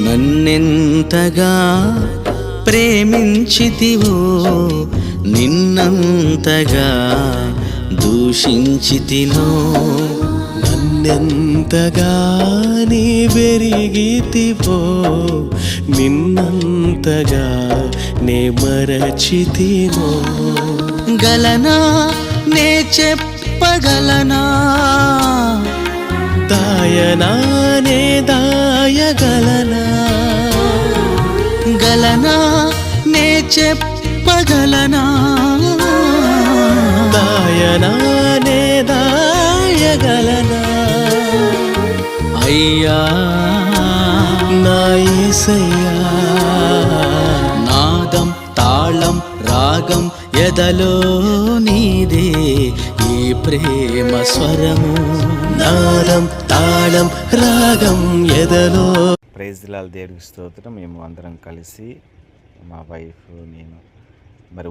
నన్నెంతగా ప్రేమించితివో నిన్నంతగా దూషించితినో. నన్నెంతగా నీ పెరిగితివో నిన్నంతగా నే మరచితినో. గలనా నే చెప్పగలనా, దాయనా నే దాయగలనా. గలనా నే చెప్పగలనా, దాయనా నే దాయగలనా. అయ్యా నా యేసయ్యా, నాదం తాళం రాగం ఎదలో నీదే ఈ ప్రేమ స్వరము. నాదం తాళం రాగం ఎదలో. ప్రైజ్ ది లార్డ్, దేవుడికి స్తోత్రం. మేము అందరం కలిసి మా వైఫ్ నేను మరి